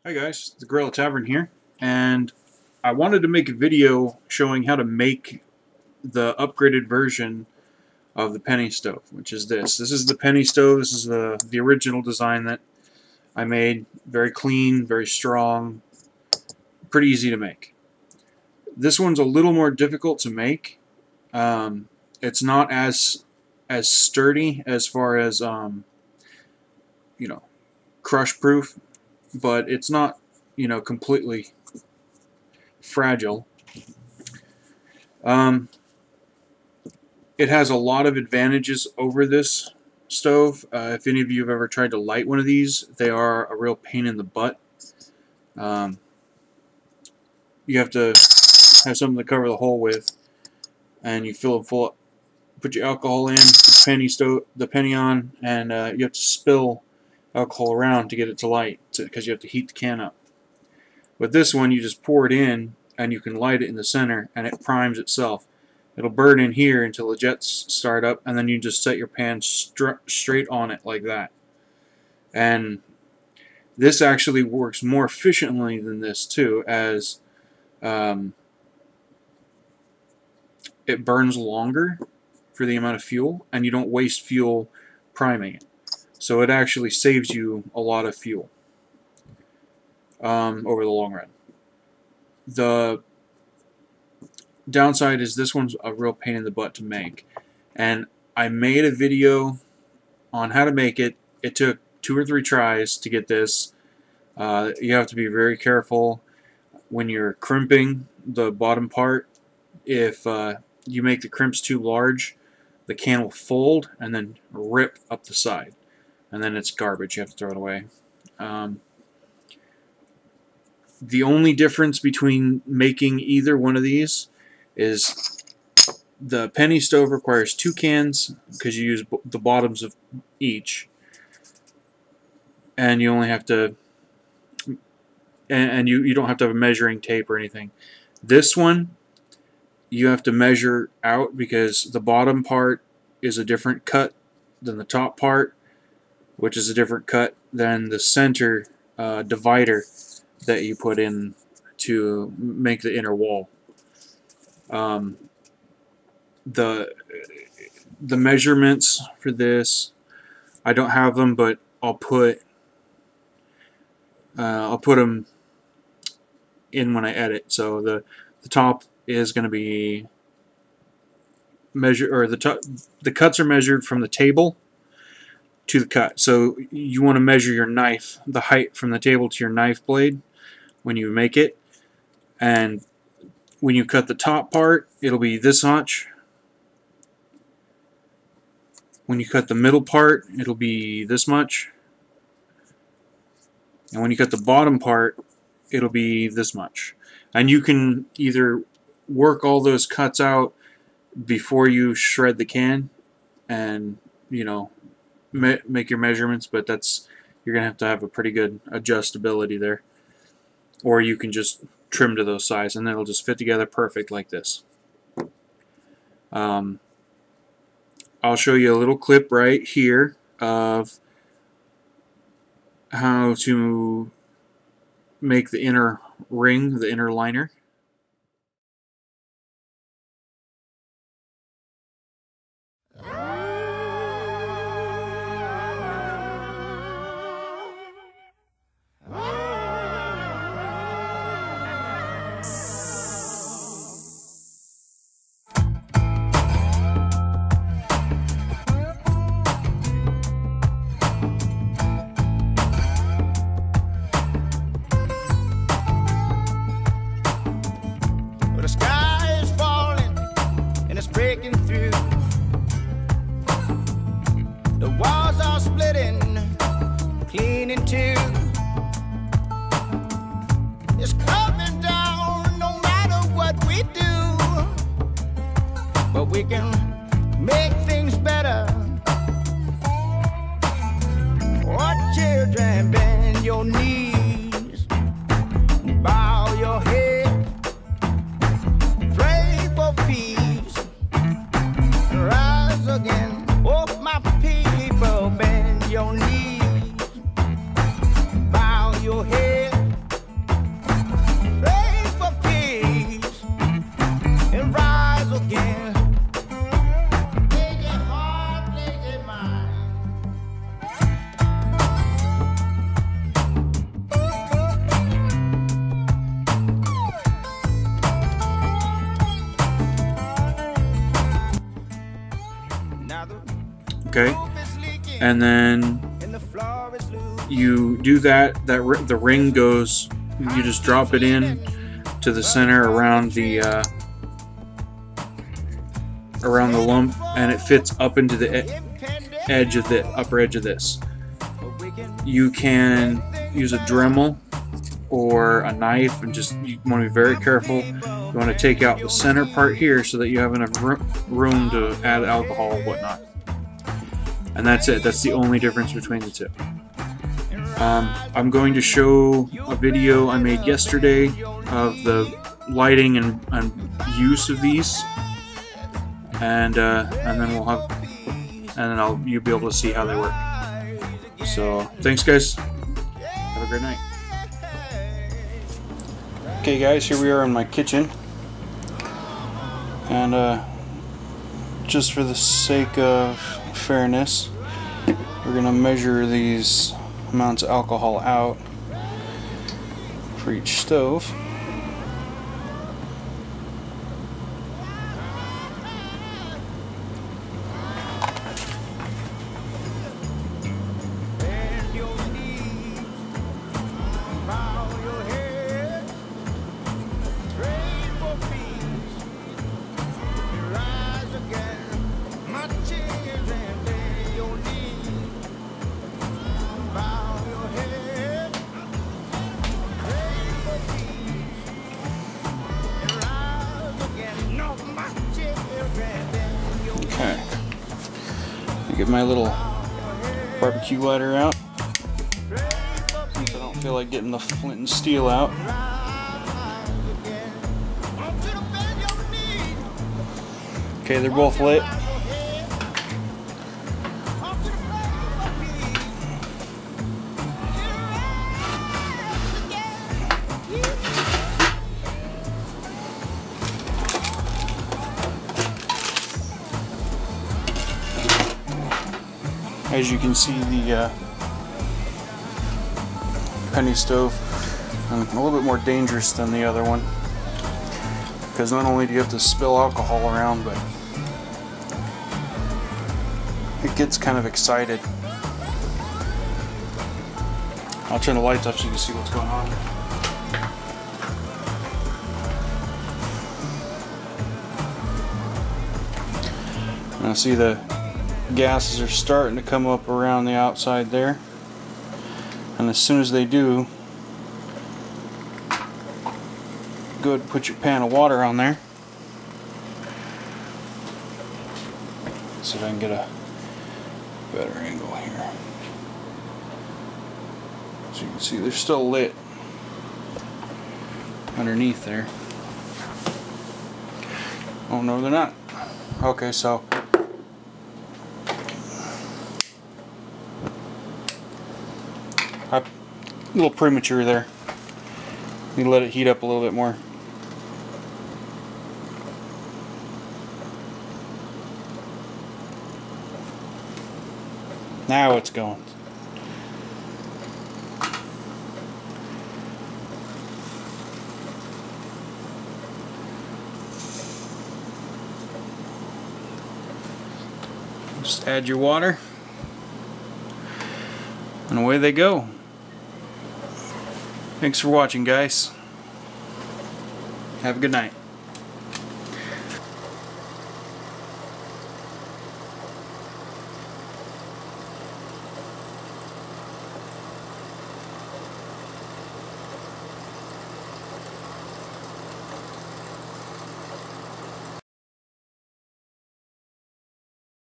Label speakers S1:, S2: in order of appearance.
S1: Hi guys, the Gorilla Tavern here, and I wanted to make a video showing how to make the upgraded version of the penny stove, which is this. This is the penny stove. This is the original design that I made. Very clean, very strong, pretty easy to make. This one's a little more difficult to make. It's not as sturdy as far as crush proof, but it's not completely fragile. It has a lot of advantages over this stove. If any of you have ever tried to light one of these, they are a real pain in the butt. You have to have something to cover the hole with, and you fill it full up. Put your alcohol in, put the penny on, and you have to spill alcohol around to get it to light, because you have to heat the can up. With this one, you just pour it in, and you can light it in the center, and it primes itself. It'll burn in here until the jets start up, and then you just set your pan straight on it like that. And this actually works more efficiently than this too, as it burns longer for the amount of fuel, and you don't waste fuel priming it. So it actually saves you a lot of fuel over the long run. The downside is this one's a real pain in the butt to make, and I made a video on how to make it. It took 2 or 3 tries to get this. You have to be very careful when you're crimping the bottom part. If you make the crimps too large, the can will fold and then rip up the side, and then it's garbage. You have to throw it away. The only difference between making either one of these is the penny stove requires 2 cans because you use the bottoms of each, and you only have to, and you don't have to have a measuring tape or anything. This one, you have to measure out because the bottom part is a different cut than the top part, which is a different cut than the center divider that you put in to make the inner wall. The measurements for this, I don't have them, but I'll put them in when I edit. So the top is going to be measured, or the cuts are measured from the table to the cut. So you want to measure your knife, the height from the table to your knife blade when you make it, and when you cut the top part, it'll be this much. When you cut the middle part, it'll be this much. And when you cut the bottom part, it'll be this much. And you can either work all those cuts out before you shred the can and, make your measurements, but you're going to have a pretty good adjustability there. Or you can just trim to those size, and then it'll just fit together perfect like this. I'll show you a little clip right here of how to make the inner ring, the inner liner.
S2: Breaking through, the walls are splitting, clean in two. It's coming down no matter what we do, but we can make things better. Oh, children, bend your knees, bow your head, pray for peace. Rise again, oh my people, bend your knees, bow your head,
S1: Okay, and then you do that. The ring goes. You just drop it in to the center around the lump, and it fits up into the edge of the upper edge of this. You can use a Dremel or a knife, and you want to be very careful. You want to take out the center part here so that you have enough room to add alcohol and whatnot. And that's it. That's the only difference between the two. I'm going to show a video I made yesterday of the lighting and use of these, and then you'll be able to see how they work. So thanks, guys. Have a great night. Okay, guys, here we are in my kitchen, and just for the sake of fairness, we're gonna measure these amounts of alcohol out for each stove. Okay, I get my little barbecue lighter out, since I don't feel like getting the flint and steel out. Okay, they're both lit. As you can see, the penny stove is a little bit more dangerous than the other one, because not only do you have to spill alcohol around, but it gets kind of excited. I'll turn the lights up so you can see what's going on. Now see, the gases are starting to come up around the outside there, and as soon as they do, go ahead and put your pan of water on there. See if I can get a better angle here. So you can see they're still lit underneath there. Oh no, they're not. Okay, so a little premature there. Need to let it heat up a little bit more. Now it's going. Just add your water, and away they go. Thanks for watching, guys. Have a good night.